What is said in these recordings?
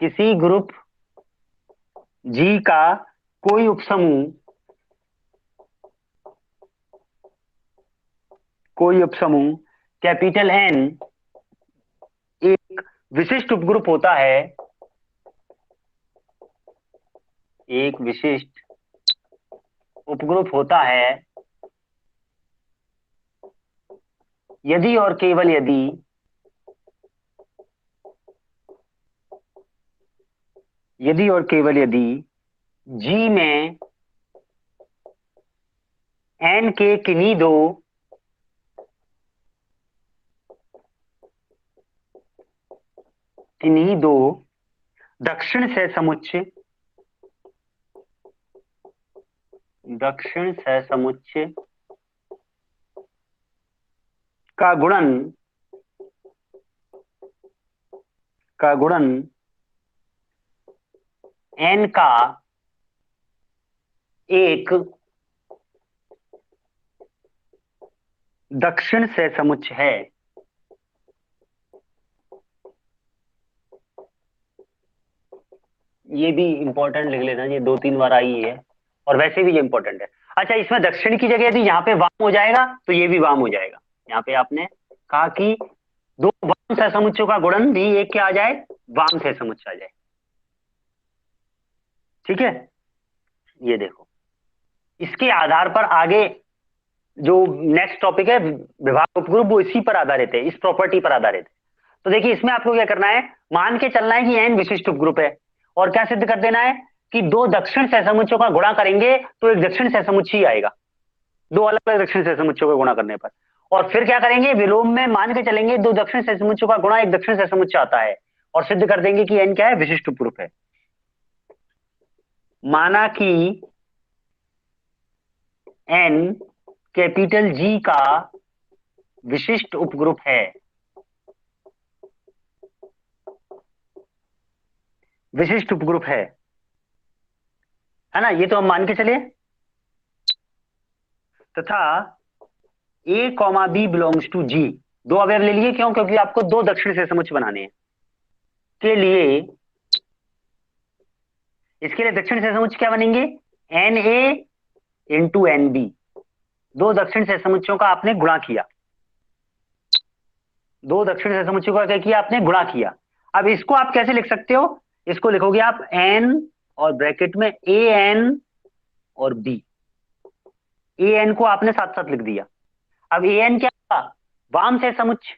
किसी ग्रुप जी का कोई उपसमूह कैपिटल एन एक विशिष्ट उपग्रुप होता है, एक विशिष्ट उपग्रुप होता है यदि और केवल यदि जी में एन के किन्हीं दो दक्षिण सहसमुच्चय का गुणन एन का एक दक्षिण सहसमुच्चय है। ये भी इंपॉर्टेंट लिख लेना, ये 2-3 बार आई है और वैसे भी ये इंपॉर्टेंट है। अच्छा, इसमें दक्षिण की जगह यदि यहाँ पे वाम हो जाएगा तो ये भी वाम हो जाएगा। यहाँ पे आपने कहा कि दो वाम सहसमुच्चयों का गुणन भी एक क्या आ जाए, वाम सहसमुच्चय आ जाए। ठीक है, ये देखो, इसके आधार पर आगे जो नेक्स्ट टॉपिक है विभाग उपग्रुप, वो इसी पर आधारित है, इस प्रॉपर्टी पर आधारित है। तो देखिए, इसमें आपको क्या करना है, मान के चलना है कि एन विशिष्ट उपग्रुप है और क्या सिद्ध कर देना है कि दो दक्षिण सहसमुच्चयों का गुणा करेंगे तो एक दक्षिण सहसमुच्चय ही आएगा, दो अलग अलग दक्षिण सहसमुच्चयों का गुणा करने पर। और फिर क्या करेंगे, विलोम में मान के चलेंगे दो दक्षिण सहसमुच्चयों का गुणा एक दक्षिण सहसमुच्चय आता है और सिद्ध कर देंगे कि एन क्या है, विशिष्ट उपग्रुप है। माना कि एन कैपिटल जी का विशिष्ट उपग्रुप है, विशिष्ट उपग्रुप है ना, ये तो हम मान के चले। तथा ए कॉमा बी बिलोंग्स टू जी, दो अवयव ले लिए, क्यों, क्योंकि आपको दो दक्षिण सहसमुच्चय बनाने हैं। के लिए इसके लिए दक्षिण सहसमुच्चय क्या बनेंगे, N A into N B. दो दक्षिण सहसमुच्चयों का आपने गुणा किया, दो दक्षिण सहसमुच्चयों का क्या किया आपने, गुणा किया। अब इसको आप कैसे लिख सकते हो, इसको लिखोगे आप एन और ब्रैकेट में ए एन और बी। ए एन को आपने साथ साथ लिख दिया। अब ए एन क्या था, वाम सहसमुच्चय।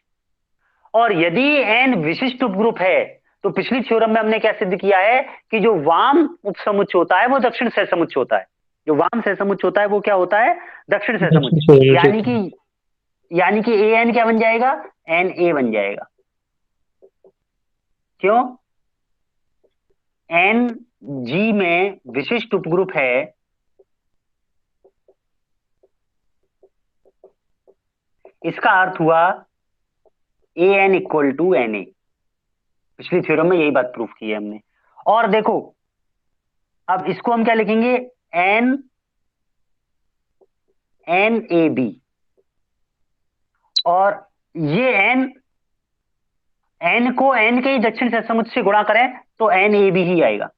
और यदि एन विशिष्ट उपग्रुप है तो पिछली थ्योरम में हमने क्या सिद्ध किया है कि जो वाम उपसमुच्चय होता है वो दक्षिण सहसमुच्चय होता है, जो वाम सहसमुच्चय होता है वो क्या होता है, दक्षिण दक्षिण सहसमुच्चय। से यानी होता कि है। ए एन क्या बन जाएगा, एन ए बन जाएगा। क्यों, एन जी में विशिष्ट उपग्रुप है, इसका अर्थ हुआ A N equal to N A. पिछली थ्योरम में यही बात प्रूफ की है हमने। और देखो, अब इसको हम क्या लिखेंगे, एन एन ए बी। और ये एन एन को एन के ही दक्षिण सहसमुच्चय से गुणा करें तो एन ए बी ही आएगा।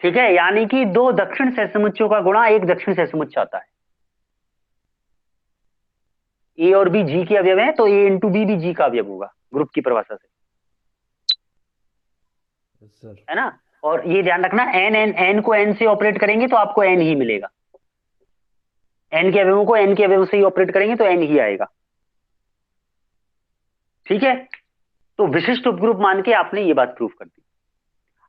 ठीक है, यानी कि दो दक्षिण सहसमुच्चयों का गुणा एक दक्षिण सहसमुच्चय आता है। ए और बी जी के अवयव है तो ए इंटू बी भी जी का अवयव होगा ग्रुप की परिभाषा से, सर। है ना। और ये ध्यान रखना, एन एन एन को एन से ऑपरेट करेंगे तो आपको एन ही मिलेगा, एन के अवयवों को एन के अवयव से ही ऑपरेट करेंगे तो एन ही आएगा। ठीक है, तो विशिष्ट उपग्रुप मान के आपने ये बात प्रूफ कर दी।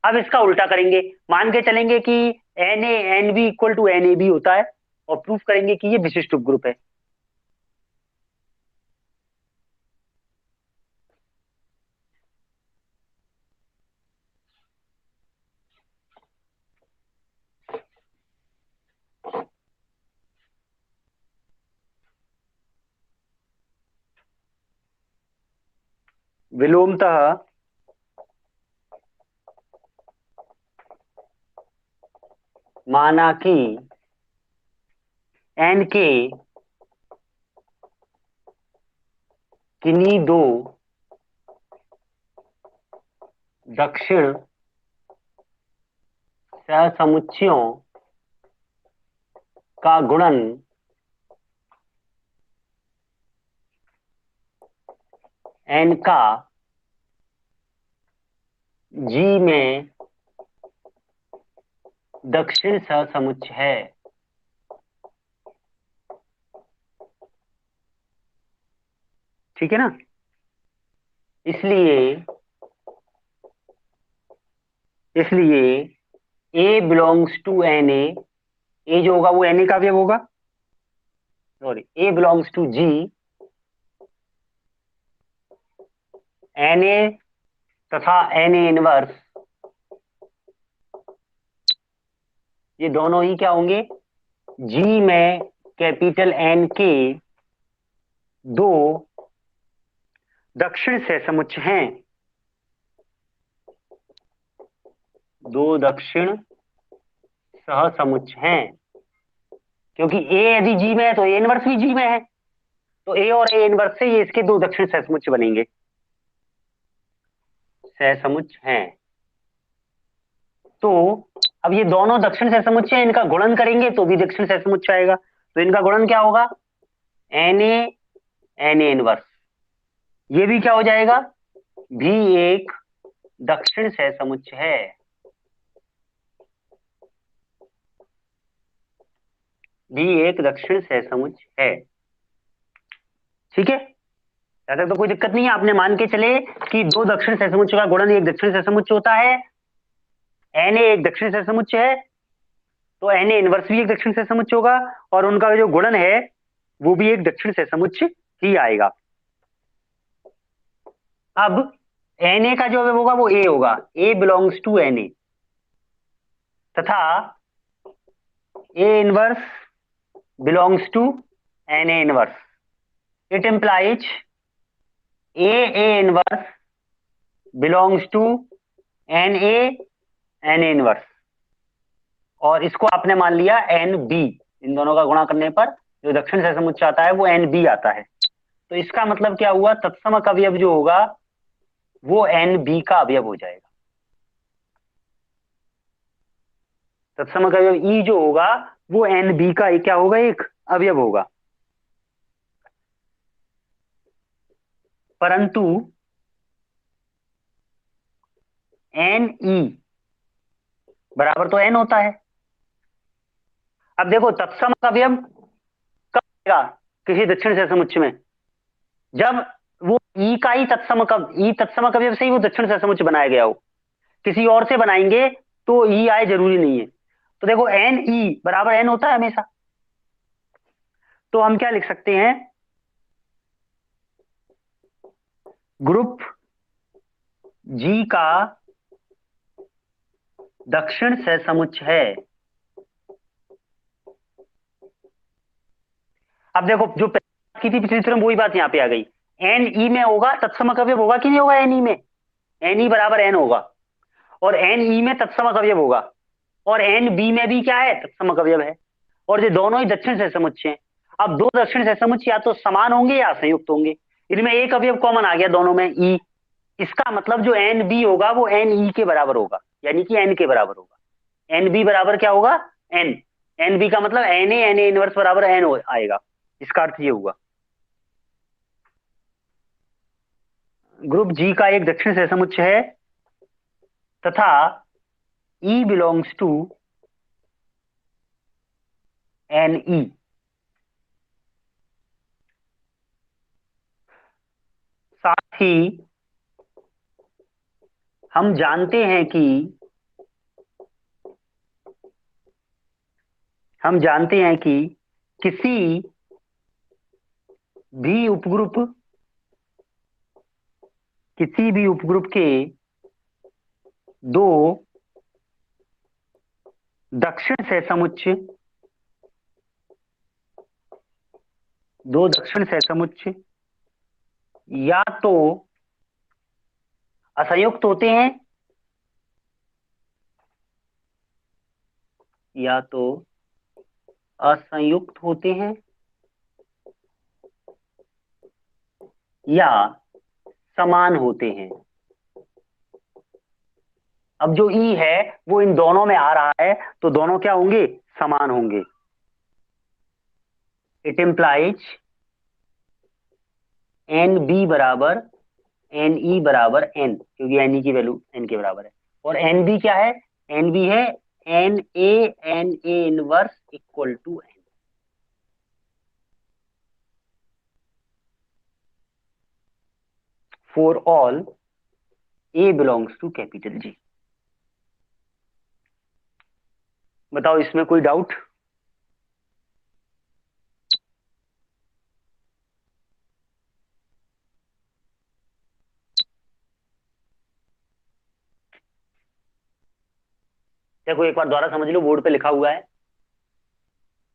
अब इसका उल्टा करेंगे, मान के चलेंगे कि N A N B equal to N A B होता है और प्रूफ करेंगे कि ये विशिष्ट उपग्रुप है। विलोमतः माना कि एन के किन्हीं दो दक्षिण सहसमुच्चयों का गुणन n का g में दक्षिण सहसमुच्चय है। ठीक है ना। इसलिए इसलिए a belongs to N A जो होगा वो एन का अवयव होगा। Sorry, a belongs to g N A तथा एन ए इनवर्स, ये दोनों ही क्या होंगे, g में कैपिटल एन के दो दक्षिण सहसमुच्चय हैं। दो दक्षिण सहसमुच्चय हैं, क्योंकि a यदि g में है तो a इनवर्स भी g में है, तो a और a इनवर्स से ये इसके दो दक्षिण सहसमुच्चय बनेंगे, सहसमुच्चय हैं। तो अब ये दोनों दक्षिण सहसमुच्चय, इनका गुणन करेंगे तो भी दक्षिण सहसमुच्चय आएगा। तो इनका गुणन क्या होगा, एन ए इनवर्स, ये भी क्या हो जाएगा, भी एक दक्षिण सहसमुच्चय है। भी एक दक्षिण सहसमुच्चय है। ठीक है, ऐसा तो कोई दिक्कत नहीं है। आपने मान के चले कि दो दक्षिण सहसमुच्चय का गुणन एक दक्षिण सहसमुच्चय होता है, एन एक दक्षिण सहसमुच्चय है, तो एन इनवर्स भी एक दक्षिण सहसमुच्चय होगा, और उनका जो गुणन है वो भी एक दक्षिण सहसमुच्चय ही आएगा। अब एन का जो होगा वो ए होगा, A belongs to N A, तथा A inverse belongs to N A inverse. It implies A inverse belongs to N A inverse, और इसको आपने मान लिया एन बी। इन दोनों का गुणा करने पर जो दक्षिण सहसमुच्चय आता है वो एन बी आता है। तो इसका मतलब क्या हुआ, तत्समक अवयव जो होगा वो एन बी का अवयव हो जाएगा। तत्समक अवयव ई जो होगा वो एन बी का क्या होगा, एक अवयव होगा। परंतु एन ई बराबर तो एन होता है। अब देखो तत्समक अवयव कब आएगा किसी दक्षिण सहसमुच्चय में, जब वो ई का ही तत्समक अवयव से ही वो दक्षिण सहसमुच्चय बनाया गया हो। किसी और से बनाएंगे तो ई आए जरूरी नहीं है। तो देखो एन ई बराबर एन होता है हमेशा। तो हम क्या लिख सकते हैं, ग्रुप जी का दक्षिण सहसमुच्चय है। अब देखो जो बात की थी पिछली चित्र में वही बात यहां पे आ गई। एन ई में होगा तत्समक अवयव होगा कि नहीं होगा, एन ई में एन ई बराबर एन होगा, और एन ई में तत्समक अवयव होगा, और एन बी में भी क्या है, तत्समक अवयव है, और ये दोनों ही दक्षिण सहसमुच्चय हैं। अब दो दक्षिण सहसमुच्चय या तो समान होंगे या संयुक्त होंगे, इनमें एक अवयव कॉमन आ गया दोनों में, ई। इसका मतलब जो एन बी होगा वो एन ई के बराबर होगा, यानी कि एन के बराबर होगा। एन बी बराबर क्या होगा, एन। एन बी का मतलब एन ए इनवर्स बराबर एन आएगा। इसका अर्थ ये हुआ ग्रुप जी का एक दक्षिण सहसमुच्चय है तथा ई बिलोंग्स टू एन ई। साथ ही हम जानते हैं कि किसी भी उपग्रुप के दो दक्षिण सहसमुच्चय या तो असंयुक्त होते हैं या तो असंयुक्त होते हैं या समान होते हैं। अब जो ई है वो इन दोनों में आ रहा है, तो दोनों क्या होंगे, समान होंगे। इट इम्प्लाइज एन बी बराबर एन ई बराबर एन, क्योंकि एन ई की वैल्यू एन के बराबर है। और एन बी क्या है, एन बी है N A inverse equal to N. For all A belongs to capital G. बताओ इसमें कोई डाउट? देखो एक बार दोबारा समझ लो, बोर्ड पे लिखा हुआ है।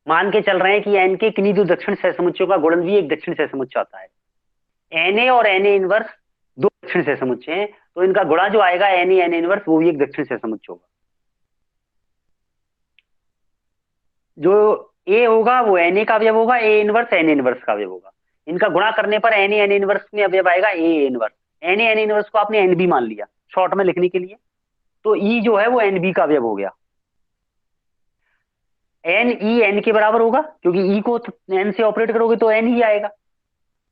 मान के चल रहे हैं कि एन के किन्हीं दो दक्षिण सहसमुच्चयों का गुणन भी एक दक्षिण सहसमुच्च होता है। एन ए और एन ए इनवर्स दो दक्षिण सहसमुच्चय हैं, तो इनका गुणा जो आएगा N A N A inverse, वो भी एक दक्षिण सहसमुच्च होगा। जो ए होगा वो एन ए का अवयव होगा, ए इनवर्स एन इनवर्स का अवयव होगा। इनका गुणा करने पर एन ए एन इनवर्स में अवयव आएगा A inverse. N A N inverse को आपने एन बी मान लिया शॉर्ट में लिखने के लिए, तो ई जो है वो एन बी का अवयव हो गया। एन ई एन के बराबर होगा, क्योंकि ई को एन से ऑपरेट करोगे तो एन ही आएगा।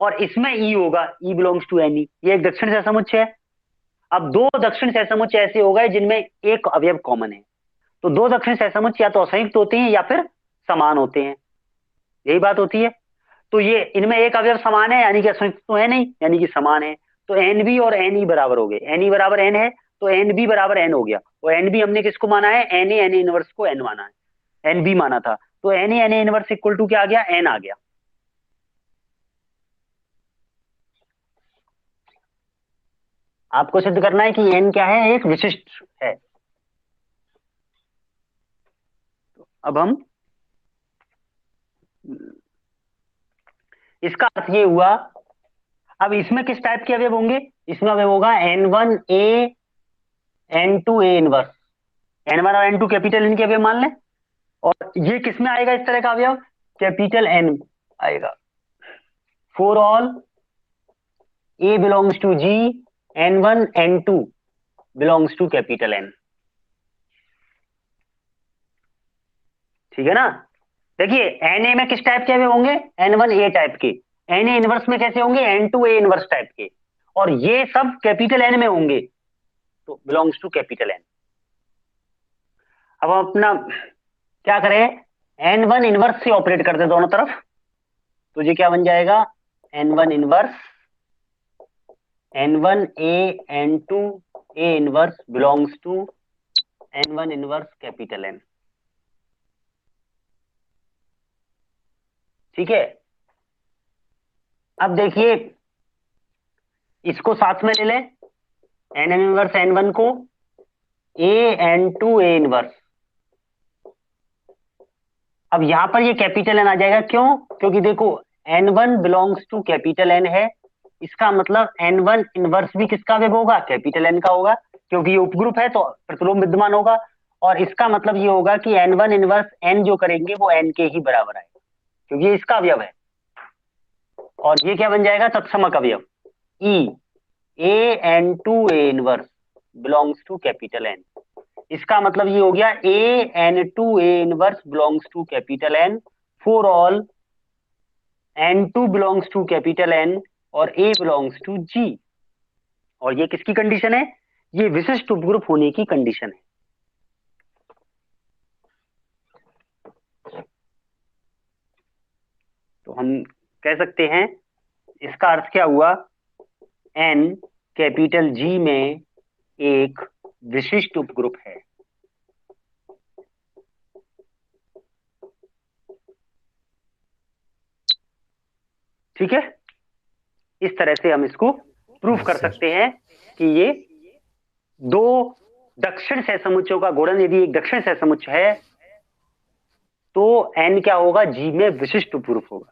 और इसमें ई होगा, ई बिलोंग्स टू एन ई, ये एक दक्षिण सहसमुच्चय है। अब दो दक्षिण सहसमुच्चय ऐसे हो गए जिनमें एक अवयव कॉमन है। तो दो दक्षिण सहसमुच्चय या तो असंयुक्त होते हैं या फिर समान होते हैं, यही बात होती है। तो ये इनमें एक अवयव समान है, यानी कि असंयुक्त तो है नहीं, यानी कि समान है। तो एन बी और एन ई बराबर हो गए, एन ई बराबर एन है तो एन बी बराबर एन हो गया। और एन बी हमने किसको माना है, N A N A inverse को एन माना है, एन बी माना था। तो N A N A inverse equal to क्या आ गया, एन आ गया। आपको सिद्ध करना है कि एन क्या है, एक विशिष्ट है। अब हम इसका अर्थ ये हुआ। अब इसमें किस टाइप के अवयव होंगे, इसमें अवयव होगा N one A N to A inverse. N one और एन टू कैपिटल एन के अवयव मान लें। और ये किस में आएगा इस तरह का अवयव, कैपिटल एन आएगा। For all A belongs to G, N one N two belongs to capital N. ठीक है ना? देखिए एन ए में किस टाइप के अवयव होंगे, एन वन ए टाइप के। एन ए इनवर्स में कैसे होंगे, N to A inverse type के। और ये सब कैपिटल एन में होंगे, तो बिलोंग्स टू कैपिटल एन। अब हम अपना क्या करें, एन वन इनवर्स से ऑपरेट करते दोनों तरफ। तो ये क्या बन जाएगा, N one inverse N one A N to A inverse belongs to N one inverse capital N. ठीक है? अब देखिए इसको साथ में ले लें, N N inverse N one को A N to A inverse. अब यहां पर ये कैपिटल एन आ जाएगा, क्यों, क्योंकि देखो N one belongs to capital N है, इसका मतलब एन वन इनवर्स भी किसका अवयव होगा, कैपिटल एन का होगा, क्योंकि ये उपग्रुप है तो प्रतिलोम विद्यमान होगा। और इसका मतलब ये होगा कि एन वन इनवर्स एन जो करेंगे वो एन के ही बराबर आएगा, क्योंकि ये इसका अवयव है। और ये क्या बन जाएगा, तत्समक अवयव E A N to A inverse belongs to capital N. इसका मतलब ये हो गया A N to A inverse belongs to capital N for all N two belongs to capital N और ए बिलोंग्स टू जी। और ये किसकी कंडीशन है, ये विशिष्ट उपग्रुप होने की कंडीशन है। तो हम कह सकते हैं इसका अर्थ क्या हुआ, एन कैपिटल जी में एक विशिष्ट उपग्रुप है। ठीक है? इस तरह से हम इसको प्रूफ कर सकते हैं कि ये दो दक्षिण सहसमुच्चयों का गुणन यदि एक दक्षिण सहसमुच्चय है तो एन क्या होगा, जी में विशिष्ट उपग्रुप होगा।